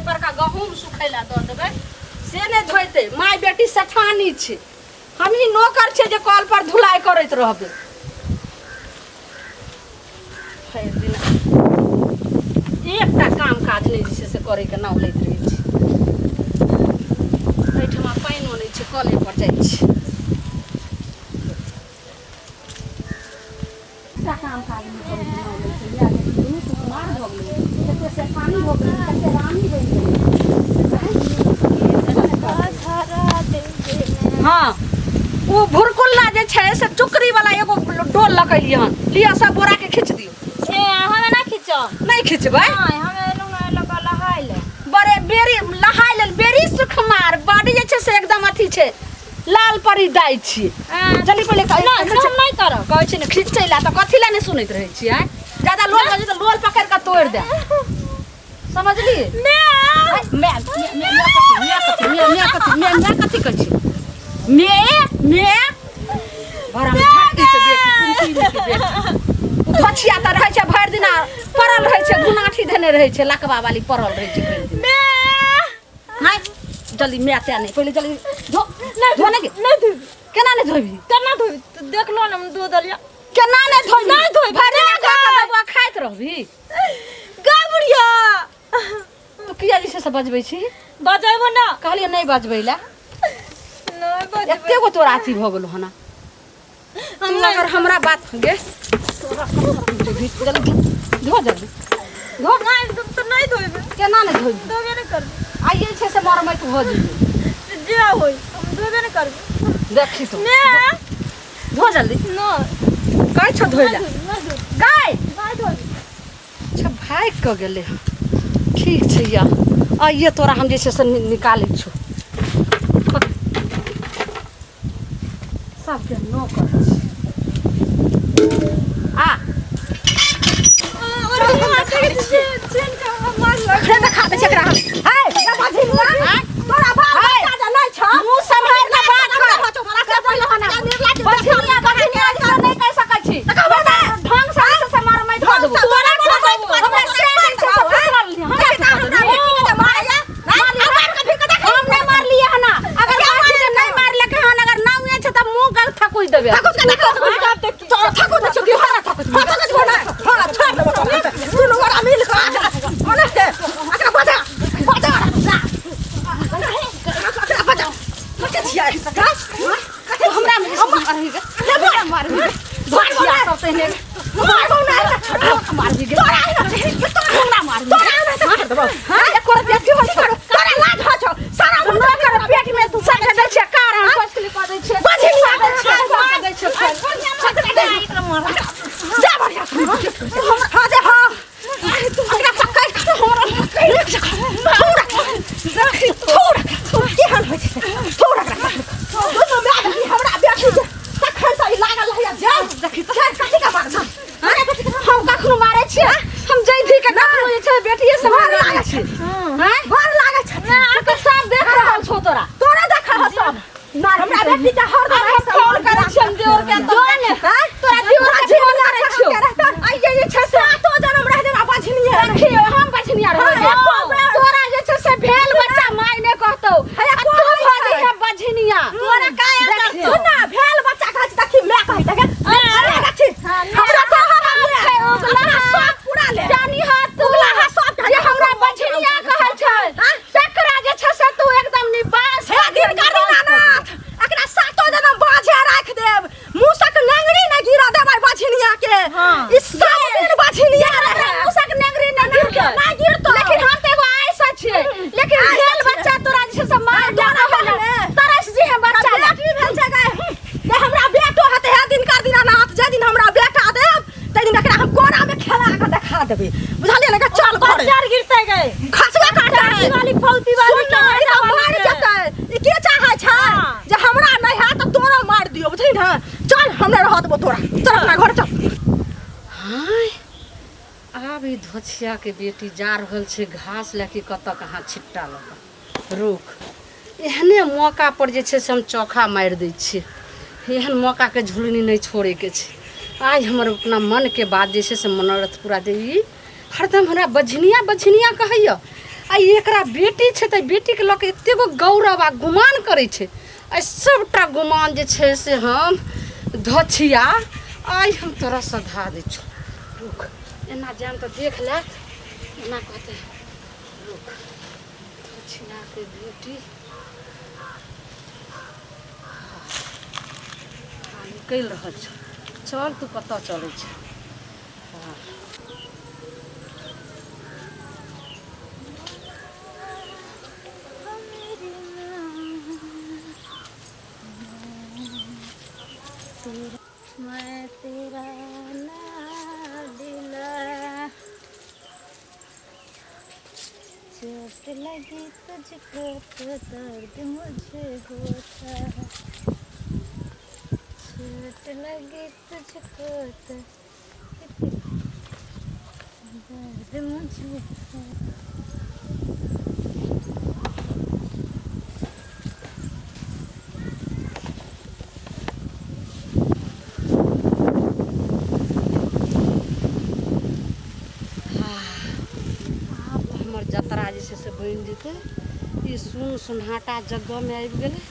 पर का गहूम सुखैला द देबै से नै धोइते माय बेटी सठानी छै हम ही नौकर छै जे कल पर धुलाई करैत रहबै भरि दिन एकटा काम काज नै जे छै से करै के नाम लैत रहै छै एहिठमा पानिओ नै छै कले पर जाइ छै काम काज नै करै के नाम लै छै या दुनू कुमार भऽ गेलै कते से पानी भऽ गेलै कते रानी बनि गेलै हाँ ओ भुरकुल्ला जे छै से चुकरी वाला एगो डोल लकैली हन लिया सब बोरा के खींच दियो ए हमे ना खींचो नहीं खींचबै हां हमे लोग लहाय ले बड़े बेरी लहाय ले बेरी सुखमार बॉडी जे छै से एकदम अथी छै लाल परी दाई छी जल्दी पहिले ना हम नहीं करब कहै छै ने खींचैला त कथि ला नै सुनैत रहै छी हैं ज्यादा लोल बजे त लोल पकड़ के तोड़ दे समझली मैं कथि कहै छी मैं भरा में छाती से बेटी कुंती के बेटी धछिया त रहै छै भरि दिना परल रहै छै गुनाठी धने रहै छै लकवा वाली परल रहै छै भरि दिन नहीं जल्दी मैं त्या नहीं पहले जल्दी धो धोने के नहीं धोबी केना नहीं धोबी केना धोबी तो देख लो ना हम दो दलिया केना नहीं धोबी नहीं धोबी भरि दिना खा के दबा खाइत रहबी गाबुड़िया तू किया जे से बजबै छी बजाइबो ना कहलिए नहीं बजबै ला नहीं बजाइबो एते गो तोरा अथी भ गेलो हना तू अगर हमरा बात गे तोरा जल्दी धो जल्दी धो नहीं तुम तो नहीं धोबी केना नहीं धोबी धोबे नहीं कर आइए छै से मरमैट हो जेबी जे होई हम धोबे नहीं करबी देखी तू मैं धो जल्दी नो काय छ धोइला काय नहीं धोबी अच्छा भाग क गेले ठीक छै या आइए तोरा हम जे छै से निकालै छु सबके नौकर आ और माथे के चेन का मार लग खड़े खा दे छकरा हम हाय ना बाजी ना तोरा बाप बच्चा नै छ मुंह संभाल के बात कर तोरा से पहिले हना बछिया नहीं कह सकै छी ढंग से मार मैं धो देबो तोरा हमरा से नहीं छ हम नहीं मार लिए हना अगर बाजी नहीं मार ले के हन अगर नाउ छ त मुंह गल ठकुई देबे ठकुई न छकी हना ठकुई छोड़ देबो तू लोग अमील का ओने से अकरा बजा हमरा मार भछिया सब तेने मार भी गे हमरा मार हां एक कर देखी हो तोरा लाज हो छ सारा मुंह कर पेट में तू सब दे छ कारण बचली क दे छ बछिया दे छ जा बढ़िया हां दे हां तू हमरा पक्का हमरा छोड़ केहन होइ छै छोड़ हमरा बेटी तखन से लागल रहैया जान देखी तो कथि का बात हम कखनो मारै छी हम जैधी के कखनो जे छै बेटिए से मार लागै छी हैं मार लागै छै तो सब देख रहल छौ तोरा देख रहल सब हमरा बेटी के हर दिन फोन करै छी हम देवर के जोन तोरा देवर के फोन करै छी आई जे छै से तो जन्म रह देना बछनिया देखी हम बछनिया रहै तोरा जे छै से भेल बच्चा माय ने कहतौ तू भजी है बछनिया तोरा काहे सुन ना भेल बच्चा कहै देखी मैं कहै त अरे देखी हमरा तो है ओगला सब पूरा ले जानी हाथ ओगला सब जे हमरा बछनिया कहै छै तकरा जे छै से तू एकदम निबास है दिन कर ना एकरा सातो जन्म बाझे राख देब मुसक नेंगरी न गिरा देबै बछनिया के ई सब दिन बछनिया रहे मुसक नेंगरी न गिर गिरतो लेकिन हम त एगो आइसा छियै लेकिन भेल बच्चा तोरा जे छै से मार देना तरस जी है बच्चा लकड़ी भेल छै गए जे हमरा बेटो हते है दिन कर दीनानाथ जे दिन हमरा बेटा देब तै दिन एकरा हम कोना में खेला के देखा देबै बुझलिए ना चल घर चार गिरते गए खसवा काटा वाली फौती वाली मार जतै ई के चाहै छै जे हमरा नहीं है त तोरा मार दियो बुझै ना चल हमरा रह देबो तोरा चल अपना घर चल हाय आब ई धछिया के बेटी जा रहल छै घास लेके कत कहां छिट्टा लग रुक एहने मौका पर जे छै से हम चोखा मार दै छी एहन मौका के झुलनी नहीं छोड़े के छै आज हमर अपना मन के बात जे छै से मनोरथ पूरा देवी हरदम हमरा बझनिया कहैया आ एकरा बेटी छै तऽ बेटीके लऽ के एतेक गो गौरव आ गुमान करै छै। आ सबटा गुमान जे छै से हम धछिया आइ हम तोरा सधा दै छौ। रुक एना जान तऽ देख ले एना कहते रुक धछियाके बेटी निकलि रहल छौ। चल तू कतऽ चलै छै। मैं तेरा लाडला, चोट लगी तुझको तो दर्द मुझे होता है, चोट लगी तुझको तो दर्द मुझे होता है। जतरा जे छै से बनि जेतै। ई सुन सुनहाटा जगहमे आबि गेलै।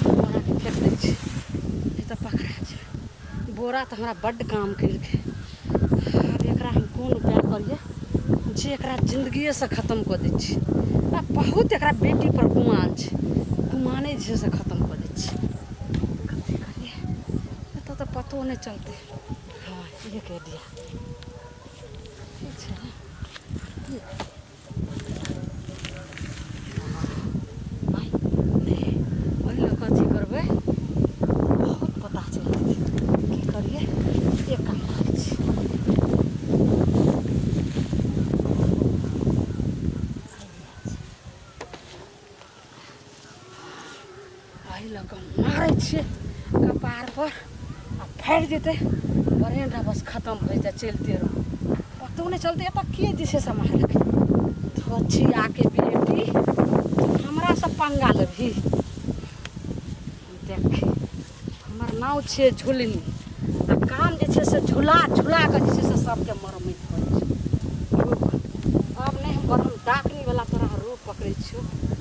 बोराके फेंक दै छै ई तऽ पकड़ा छै। बोरा तऽ हमरा बड्ड काम केलकै। आब एकरा हम कोन उपाय करिए जे एकरा जिन्दगिएसँ खतम कऽ दै छी। आ बहुत एकरा बेटी पर गुमान छै। गुमाने जे से खतम कऽ दै छी। कथी करिए एतऽ तऽ पतो नहि चलतै। हाँ ये कह दिया ठीक छै ने। कथी करबै बहुत पता चलि जेतै। की करिए एक काम करै छी। एहि लऽ कऽ मारै छियै कपार पर आ फाटि जेतै। बरेंडा बस खतम भऽ जेतै। चलिते रहो पतो नहीं चलते एतऽ के जे छै से मारलकै। धछियाके बेटी हमरा से पंगा लेबही। देख हमर नाव छियै झुलनी आ काम जे छै से झुला झुला कऽ जे छै से सबके मरमैत करै छै। रुक अब नहि हम बरम डाकनीवला तोरा रूप पकड़ै छियौ।